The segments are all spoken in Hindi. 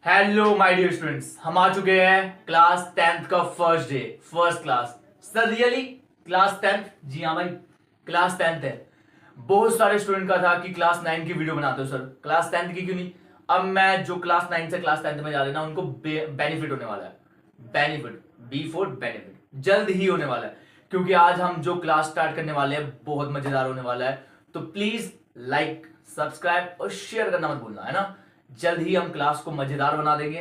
हेलो माय डियर स्टूडेंट्स, हम आ चुके हैं क्लास 10th का first day, first class. Sir really class 10th? जी हाँ भाई, क्लास 10th है। बहुत सारे स्टूडेंट का था कि क्लास 9 की वीडियो बनाते हो सर, क्लास 10th की क्यों नहीं। अब मैं जो क्लास 9 से क्लास 10th में जा रहे हैं ना, उनको बेनिफिट होने वाला है। बेनिफिट, बी फॉर बेनिफिट, जल्द ही होने वाला है। क्योंकि आज हम जो क्लास स्टार्ट करने वाले हैं बहुत मजेदार होने वाला है। तो प्लीज लाइक, सब्सक्राइब और शेयर करना मत भूलना, है ना। जल्द ही हम क्लास को मजेदार बना देंगे,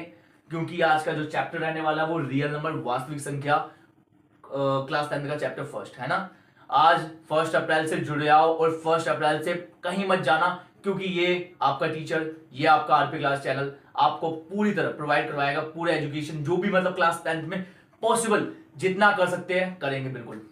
क्योंकि आज का जो चैप्टर रहने वाला है वो रियल नंबर, वास्तविक संख्या, क्लास 10 का चैप्टर फर्स्ट है ना। आज 1 अप्रैल से जुड़े आओ और 1 अप्रैल से कहीं मत जाना, क्योंकि ये आपका टीचर, ये आपका आरपी क्लास चैनल आपको पूरी तरह प्रोवाइड करवाएगा पूरा एजुकेशन, जो भी मतलब क्लास 10 में पॉसिबल जितना कर सकते हैं करेंगे बिल्कुल।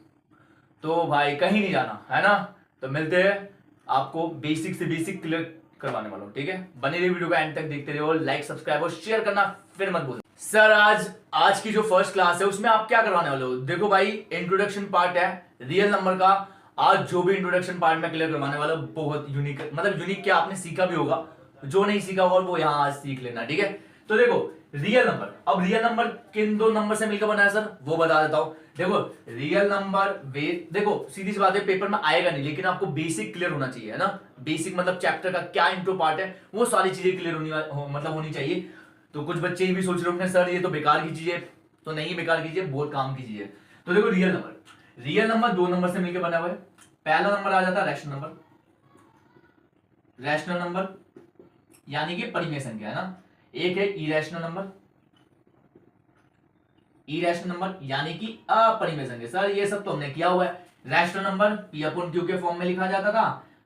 तो भाई कहीं नहीं जाना, है ना। तो मिलते हैं, आपको बेसिक से बेसिक क्लियर करवाने वाला हूं, ठीक है। बने रहिए, वीडियो को एंड तक देखते रहिए और लाइक, सब्सक्राइब और शेयर करना फिर मत भूलना। सर आज की जो फर्स्ट क्लास है उसमें आप क्या करवाने वाले हो? देखो भाई, इंट्रोडक्शन पार्ट है रियल नंबर का। आज जो भी इंट्रोडक्शन पार्ट में क्लियर करवाने वाला हूं बहुत यूनिक, मतलब यूनिक क्या आपने सीखा भी होगा, जो नहीं सीखा होगा वो यहाँ आज सीख लेना, ठीक है। तो देखो रियल नंबर, अब रियल नंबर किन दो नंबर से मिलकर बना है सर, वो बता देता हूं। देखो रियल नंबर देखो सीधी सी बात है, पेपर में आएगा नहीं, लेकिन आपको बेसिक क्लियर होना चाहिए, है ना। बेसिक मतलब चैप्टर का क्या इंट्रो पार्ट है, वो सारी चीजें क्लियर मतलब होनी चाहिए। तो कुछ बच्चे ये भी सोच रहे होंगे सर ये तो बेकार की चीज है, तो नहीं बेकार कीजिए, बहुत काम की चीज है। तो देखो रियल नंबर दो नंबर से मिलकर बना हुआ है। पहला नंबर आ जाता है रैशनल नंबर, रैशनल नंबर यानी कि परिमेय संख्या, है ना। एक है इरेशनल नंबर, इरेशनल नंबर यानी कि अपरिमेय संख्या। सर ये सब तो हमने किया हुआ है। Rational number P upon Q के फॉर्म में लिखा जाता था,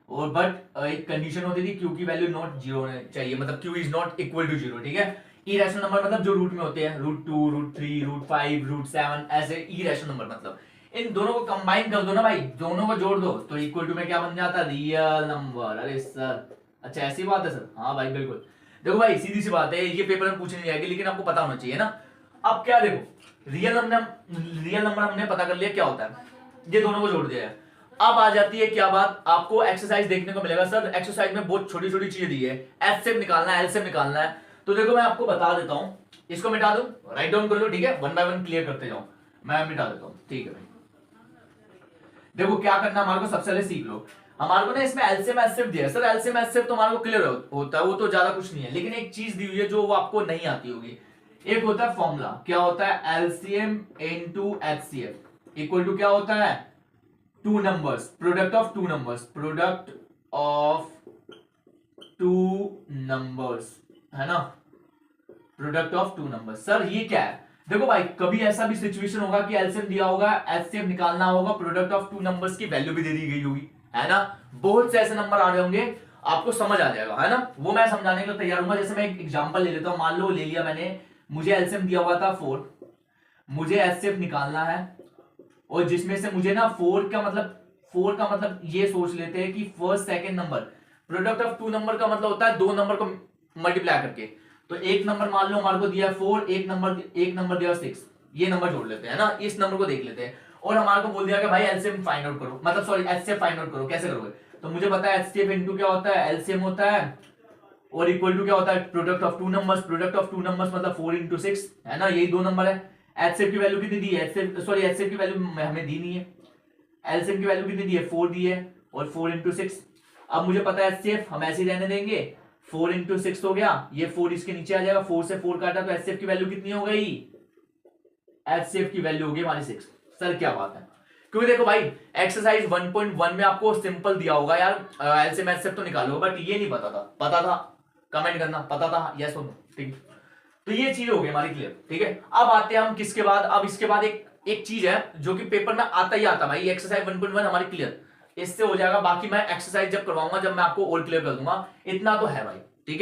और बट एक कंडीशन होती थी, क्यू की वैल्यू नॉट जीरो होनी चाहिए, मतलब q is not equal to zero, ठीक है। इरेशनल नंबर मतलब जो रूट में होते हैं, √2, √3, √5, √7, ऐसे इरेशनल नंबर। मतलब इन दोनों को कंबाइन कर दो ना भाई, दोनों को जोड़ दो तो इक्वल टू में क्या बन जाता है, रियल नंबर। अरे सर अच्छा ऐसी बात है सर? हाँ भाई बिल्कुल। देखो भाई सीधी सी बात है, ये पेपर में पूछने नहीं आएगी, लेकिन आपको पता होना चाहिए ना। अब क्या देखो, रियल नंबर हमने पता कर लिया क्या होता है, ये दोनों को जोड़ दिया है। अब आ जाती है क्या बात, आपको एक्सरसाइज देखने को मिलेगा। सर एक्सरसाइज में बहुत छोटी छोटी चीजें दी है, एचसीएफ निकालना है, एलसीएम निकालना है। तो देखो मैं आपको बता देता हूं, इसको मिटा दो, राइट डाउन कर लो, ठीक है। 1 बाय 1 क्लियर करते जाओ, मैं मिटा देता हूं, ठीक है भाई। देखो क्या करना हमारे को, सबसे पहले सीख लो। हमारे को ना इसमें एलसीएम एचसीएफ दिया है सर, एलसीएम एचसीएफ तो हमारे को क्लियर होता है, वो तो ज्यादा कुछ नहीं है, लेकिन एक चीज दी हुई है जो वो आपको नहीं आती होगी। एक होता है फॉर्मूला, क्या होता है, LCM into HCF equal to क्या होता है, two numbers, product of two numbers, product of two numbers, है ना, product of two numbers. Sir ये क्या है? देखो भाई कभी ऐसा भी सिचुएशन होगा कि एलसीएम दिया होगा, एचसीएफ निकालना होगा, प्रोडक्ट ऑफ टू नंबर्स की वैल्यू भी दे दी गई होगी, है ना। बहुत से ऐसे नंबर आ रहे होंगे, आपको समझ आ जाएगा, है ना। वो मैं समझाने के लिए तैयार हूं। जैसे मैं एक एग्जांपल ले लेता हूं, मान लो ले लिया मैंने, मुझे एलसीएम दिया हुआ था 4, मुझे एचसीएफ निकालना है, और जिसमें से मुझे ना 4 का मतलब ये सोच लेते हैं कि first second number, product of two number का मतलब होता है दो नंबर को मल्टीप्लाई करके। तो एक नंबर मान लो हमारे को दिया 4, एक नंबर दिया 6, ये नंबर जोड़ लेते हैं ना, इस नंबर को देख लेते हैं। और हमारे को बोल दिया कि भाई एलसीएम फाइंड आउट करो, मतलब सॉरी एचसीएफ फाइंड आउट करो। कैसे करोगे? तो मुझे पता है एचसीएफ इनटू क्या होता है, एलसीएम होता है, और इक्वल टू क्या होता है, product of two numbers. Product of two numbers मतलब 4 × 6, है ना, यही दो नंबर है। एचसीएफ की वैल्यू कितनी दी है, एचसीएफ की वैल्यू हमें दी नहीं है, एलसीएम की वैल्यू कितनी दी है, 4 दी है, और 4 × 6। अब मुझे पता है एचसीएफ हम ऐसे ही रहने देंगे, 4 × 6 हो गया, ये 4 इसके नीचे आ जाएगा, 4 से 4 काटा तो एचसीएफ की वैल्यू कितनी हो गई, एचसीएफ की वैल्यू हो गई हमारी 6। सर क्या बात है, क्योंकि देखो भाई एक्सरसाइज 1.1 में आपको सिंपल दिया होगा यार, एलसीएम एचसीएफ तो निकालो, बट ये नहीं पता था, कमेंट करना, पता था यस और नो, ठीक। तो ये चीज हो गई हमारी क्लियर, ठीक है। अब आते हैं हम किसके बाद, अब इसके बाद एक चीज है जो कि पेपर में आता ही आता भाई, एक्सरसाइज 1.1 हमारी क्लियर, इससे हो जाएगा। बाकी मैं एक्सरसाइज जब करवाऊंगा, जब मैं आपको और क्लियर कर दूंगा, इतना तो है भाई, ठीक है।